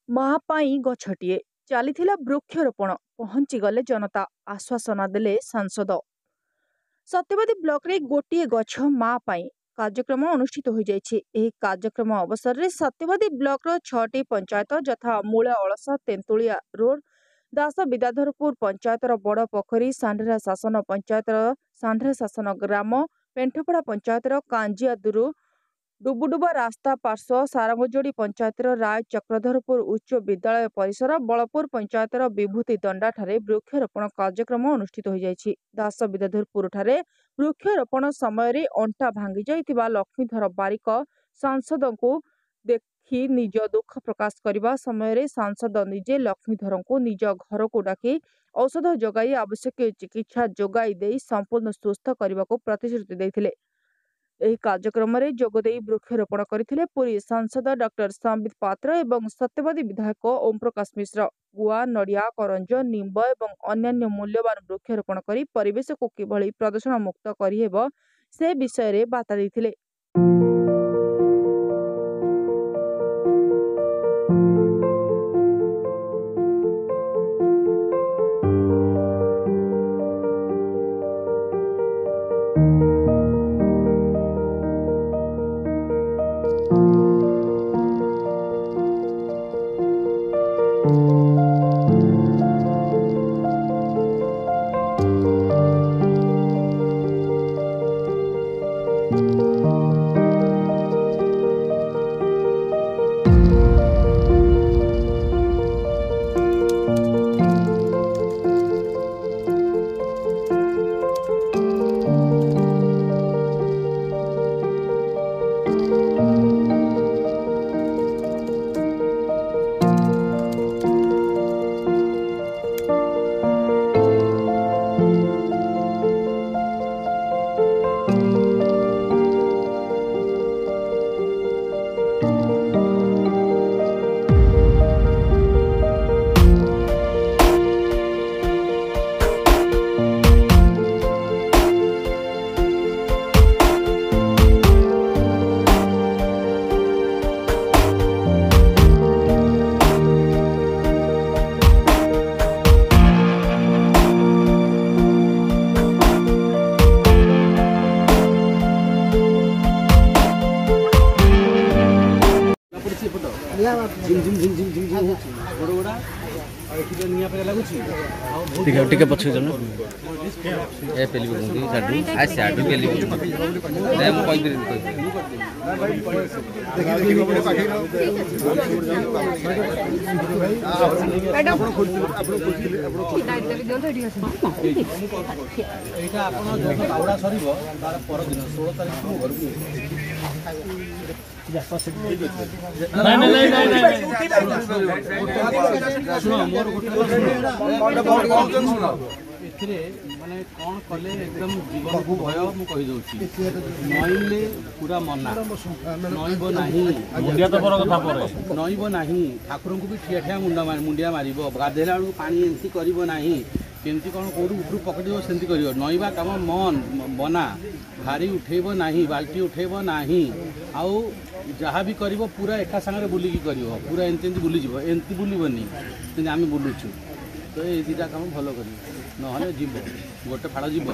माँ पाई गछटिए चलीथिला वृक्षरोपण पहुंची गले जनता आश्वासन देले सांसद सत्यवादी ब्लॉक रे गोटे गछ माँ पाई कार्यक्रम अनुष्ठित हो जाइछि। एही कार्यक्रम अवसर रे सत्यवादी ब्लॉक रो 6टी पंचायत यथा मूल अलसा तेंतुलिया रोड दास विद्याधरपुर पंचायत बड़ पोखरी सांढेरा शासन पंचायत सांढेरा शासन ग्राम पेंठपड़ा पंचायत कांजिया दुरु डुबुडुबा रास्ता पार्श्व सारंगजोड़ी पंचायत राय चक्रधरपुर उच्च विद्यालय परिसर बलपुर पंचायत विभूति दंडा ठारे वृक्षरोपण कार्यक्रम अनुष्ठित हो जाइछि। दास विद्याधरपुर ठारे वृक्षरोपण समय अंटा भांगी जाइतिबा लक्ष्मीधर बारिक सांसद को देखि निज दुख प्रकाश करने समय सांसद निजे लक्ष्मीधर को निज घर को डाकी औषध जोगाई आवश्यक चिकित्सा जोगाई दे संपूर्ण सुस्थ करने को प्रतिश्रुति देथिले। ଏହି କାର୍ଯ୍ୟକ୍ରମରେ ଯୋଗଦେଇ ବୃକ୍ଷରୋପଣ କରିଥିଲେ ପୁରୀ ସାଂସଦ ଡକ୍ଟର ସମ୍ବିତ ପାତ୍ର ଏବଂ ସତ୍ୟବାଦୀ ବିଧାୟକ ଓମ୍ ପ୍ରକାଶ ମିଶ୍ର। ଗୁଆ ନଡ଼ିଆ କରଞ୍ଜ ନିମ୍ବ ଏବଂ ଅନ୍ୟାନ୍ୟ ମୂଲ୍ୟବାନ ବୃକ୍ଷରୋପଣ କରି ପରିବେଶକୁ କିଭଳି ପ୍ରଦୂଷଣ ମୁକ୍ତ କରିହେବ ସେ ବିଷୟରେ ବାର୍ତ୍ତା ଦେଇଥିଲେ। टिके पछ जन ए पेली बुंदी साडू आ साडू पेली बुंदी ए म कहि दिन मैडम आपण खोजले आपण दायित्व दियो तो एठी आसे एटा आपण जो पावडा सरीबो तार पर दिन 16 तारिख को घर को नहीं नहीं नहीं सुनो मोर एथिरे माने कोन कले एकदम जीवन को भय मु कहि दउची नईले पूरा मना नईबो नाही मुंडिया तो पर कथा परे नईबो नाही ठाकुर को भी ठिया ठिया मुंडिया मारिबो गाधेला को पानी एंती करिवो नाही केमती कोन कोडू उठू पकड़िबो सेंती करिवो नईबा काम मन बना भारी उठेबो नाही बाल्टी उठेबो नाही आउ जहाँ भी कर पूरा एका सागर बुलिकी कर पूरा एमती बुलीज एमती बुलबनी आम बुलुचु तो ये दुटा कम भल कर ना जीव गोटे फाड़ जीव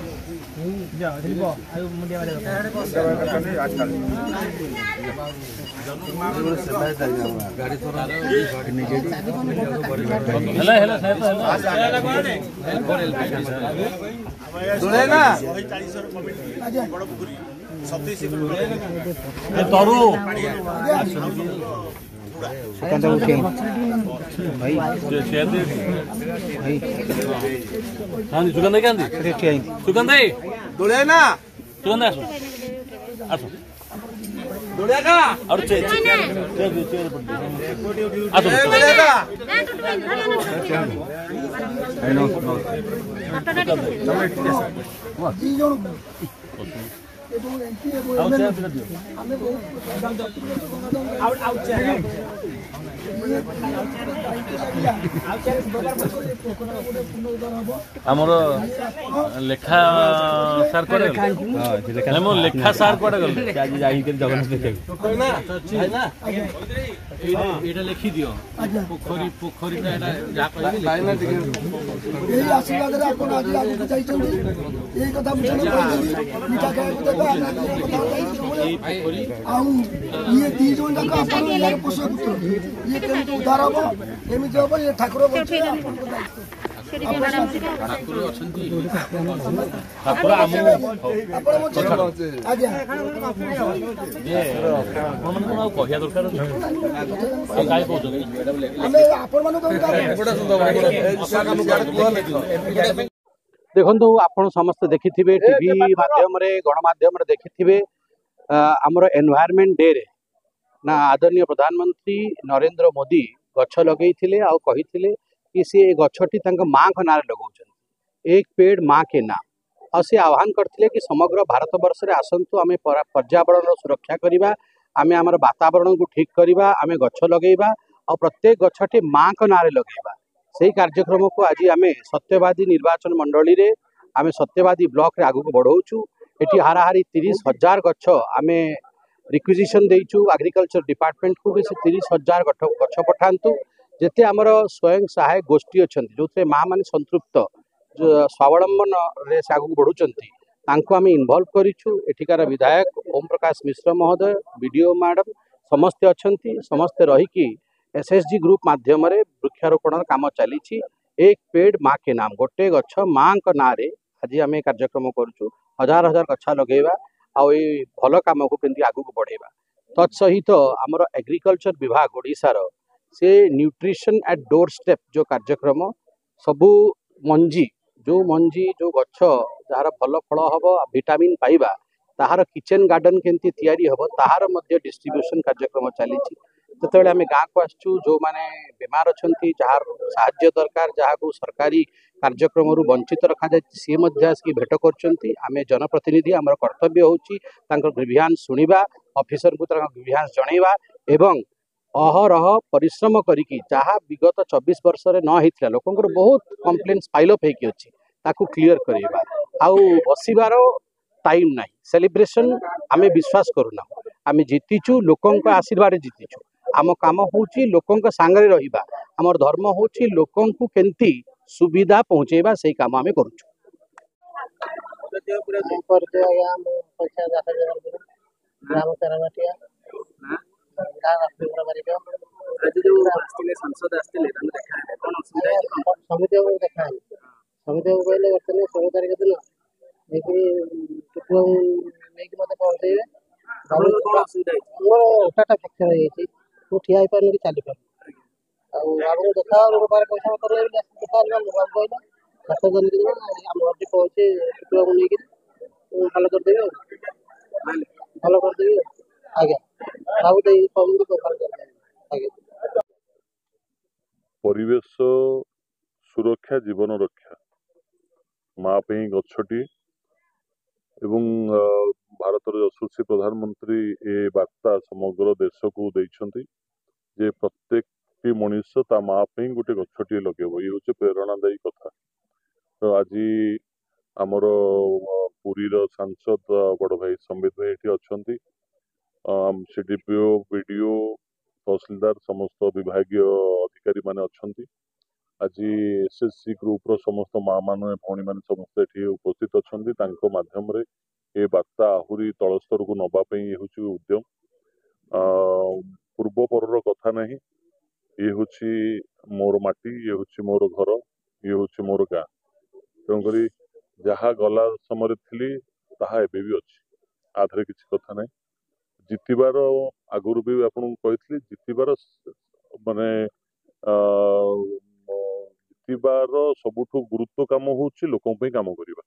तरू भाई हाँ जी सुगंध क्या सुगंध दोड़े ना सुगंध आसो आसो दोड़े का और चे आमर लेखा सार को लेखा सार को जगन्नाथ देखा ଏଇଟା ଲେଖି ଦିଅ ପୋଖରୀଟା ଏଇଟା ଯାହା এই আশীর্বাদে আপনার আজ আগুন যাইছেন এই কথা মুঝে কইলি মিঠা খাইବାକୁ দেবে ଆଉ ଇଏ ଦି ଜଣ ଯାକ ଆପଣ ଇଆର ପୋଷକ ପୁତ୍ର ଇଏ କେମିତି ଉଦ୍ଧାର ହବ ଏମିତି ହବ ଇଏ ଠାକୁର ବଞ୍ଚେଇବେ ଆପଣଙ୍କ ଦାୟିତ୍ୱ ଠାକୁର ଅଛନ୍ତି ଆପଣ ବଞ୍ଚେଇବେ ଆଜ୍ଞା କହିବା ଦରକାର କାହିଁ କହୁଛନ୍ତି ଆମେ ଆପଣମାନଙ୍କୁ देखु आपण समस्त देखि टीवी माध्यम गणमाध्यम देखि आमर एनवायरमेंट डे रे ना आदरणीय प्रधानमंत्री नरेंद्र मोदी गछ लगे कही कि सी गछटी माँ का ना लगे एक पेड़ माँ के नाम और सी आह्वान करते कि समग्र भारत वर्ष में आसतु आम पर्यावरण सुरक्षा करवा आम आम वातावरण को ठीक करवा आम गछ लगेगा और प्रत्येक गछटी माँ का ना लगेगा से कार्यक्रम को आज आम सत्यवादी निर्वाचन मंडली रे आम सत्यवादी ब्लॉक रे आगु को बढ़ाऊँ ये हाराहारी 30,000 गछ आम रिक्विजिशन देचु एग्रीकल्चर डिपार्टमेंट को भी 30,000 गछ पठातु जिते आमर स्वयं सहायक गोष्ठी अच्छा जो माँ मैंने संतृप्त स्वावलंबन रे से आगु बढ़ुंट आम इनवल्व करूँ एठिकार विधायक ओम प्रकाश मिश्र महोदय बीडीओ मैडम समस्ते अच्छा समस्ते रहीकि एसएसजी ग्रुप माध्यम वृक्षारोपण काम चली एक पेड़ माँ के नाम गोटे गछ माँ का ना रे आज आम कार्यक्रम करुँ हजार हजार गछा लगेगा आउ भल कम को केमती आगू को बढ़ेगा तत्सहित आमर एग्रीकल्चर विभाग ओडिशार से न्यूट्रिशन एट डोर स्टेप जो कार्यक्रम सबू मंजी जो गछ जार भल फल हम विटामिन पाइबा ताहार किचन गार्डन केमती तैयारी हम ताहार मध्य डिस्ट्रीब्यूशन कार्यक्रम चली जो आम गाँव को आसचु जो मैंने बेमार अच्छा जार साहाय्य दरकार जहाँ को सरकारी कार्यक्रम वंचित रखा जाए सी आसिक भेट कर जनप्रतिनिधि आम कर्तव्य हूँ ग्रीभियांस शुणा ऑफिसर को ग्रीभियांस जनइबा एवं अहरह परिश्रम करिकी जहाँ विगत 24 वर्ष में न होता लोकंर बहुत कंप्लेन्स पाइल अप होती क्लीयर करवा आउ बसबार टाइम ना सेलिब्रेशन आम विश्वास करूना आम जीतीचु लोकों आशीर्वाद जीतीचु आम कम हूँ लोकों सांगे रहा आमर धर्म हूँ लोकों को केमती सुविधा पहुँचेबा से काम आम करुचु समिति को कहले 16 तारीख दिन नहीं मत पहुँचे मोर ओटाटा फ्रैक्चर हो ठिया पार चली पार आपको देखा पैसा पतर देखा कहला 7 दिन दिन आम घर पहुँचे टुआ को लेकिन भल करदेवी भल करदेवी आज्ञा सब आज्ञा परिवेश सुरक्षा जीवन रक्षा माँ गछटी एवं भारत यशस्वी प्रधानमंत्री ए वार्ता समग्र देश को देइछंती जे प्रत्येक मनुष्य ता माँ गोटे गछटी लगेब ये हूँ प्रेरणादायी कथा तो आज आमर पुरीर सांसद बड़ भाई संबित भाई ये अच्छा सीडीपीओ बीडीओ तहसीलदार समस्त विभागीय अधिकारी माने अच्छा आज एसएससी ग्रुप समस्त माँ मान भौणी मान समस्त ये उपस्थित अच्छा माध्यम ये वार्ता आहरी तल स्तर को नवाई ये हूँ उद्यम पूर्वपर कथा नहीं ये हूँ मोर माटी ये हूँ मोर घर ये हूँ मोर गाँ तेणुक जहाँ गला समय थी ताहा एबे भी अच्छी आधे किसी कथा नहीं जितबार आगुरी भी आपको कही जितबार माने जितबार सबुठु गुरुत्व काम हूँ लोकों काम करवा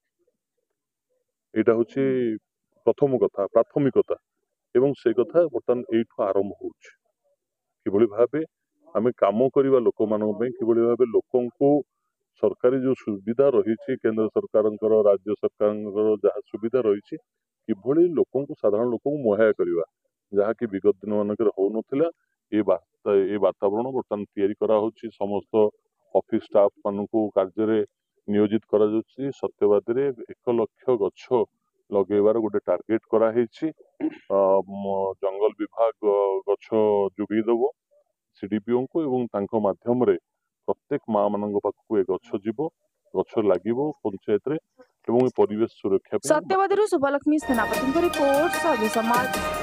यहाँ हूँ प्रथम कथा प्राथमिकता एवं से कथा बर्तमान यू आरंभ हो भाव आम कम करवा लोक मान भाव लोकों को सरकारी जो सुविधा रही केंद्र सरकार राज्य सरकार जहाँ सुविधा रही कि लोकों को साधारण लोक मुहैया करवा जहाँकि विगत दिन मानक हो नाला ये वातावरण बर्तमान या समस्त ऑफिस स्टाफ मान कार्य नियोजित करा सत्यवादी 1 लाख गछ लगेबार गोटे टार्गेट कराई जंगल विभाग गछ जोगेदेव CDPO को एवं तांको माध्यम रे प्रत्येक माँ मान पाखक ए गछ जीव गछ लागिबो पंचायत रे एवं परिवेश सुरक्षा पे सत्यवादी सुभलक्ष्मी सेनापति रिपोर्ट सभ्य समाज।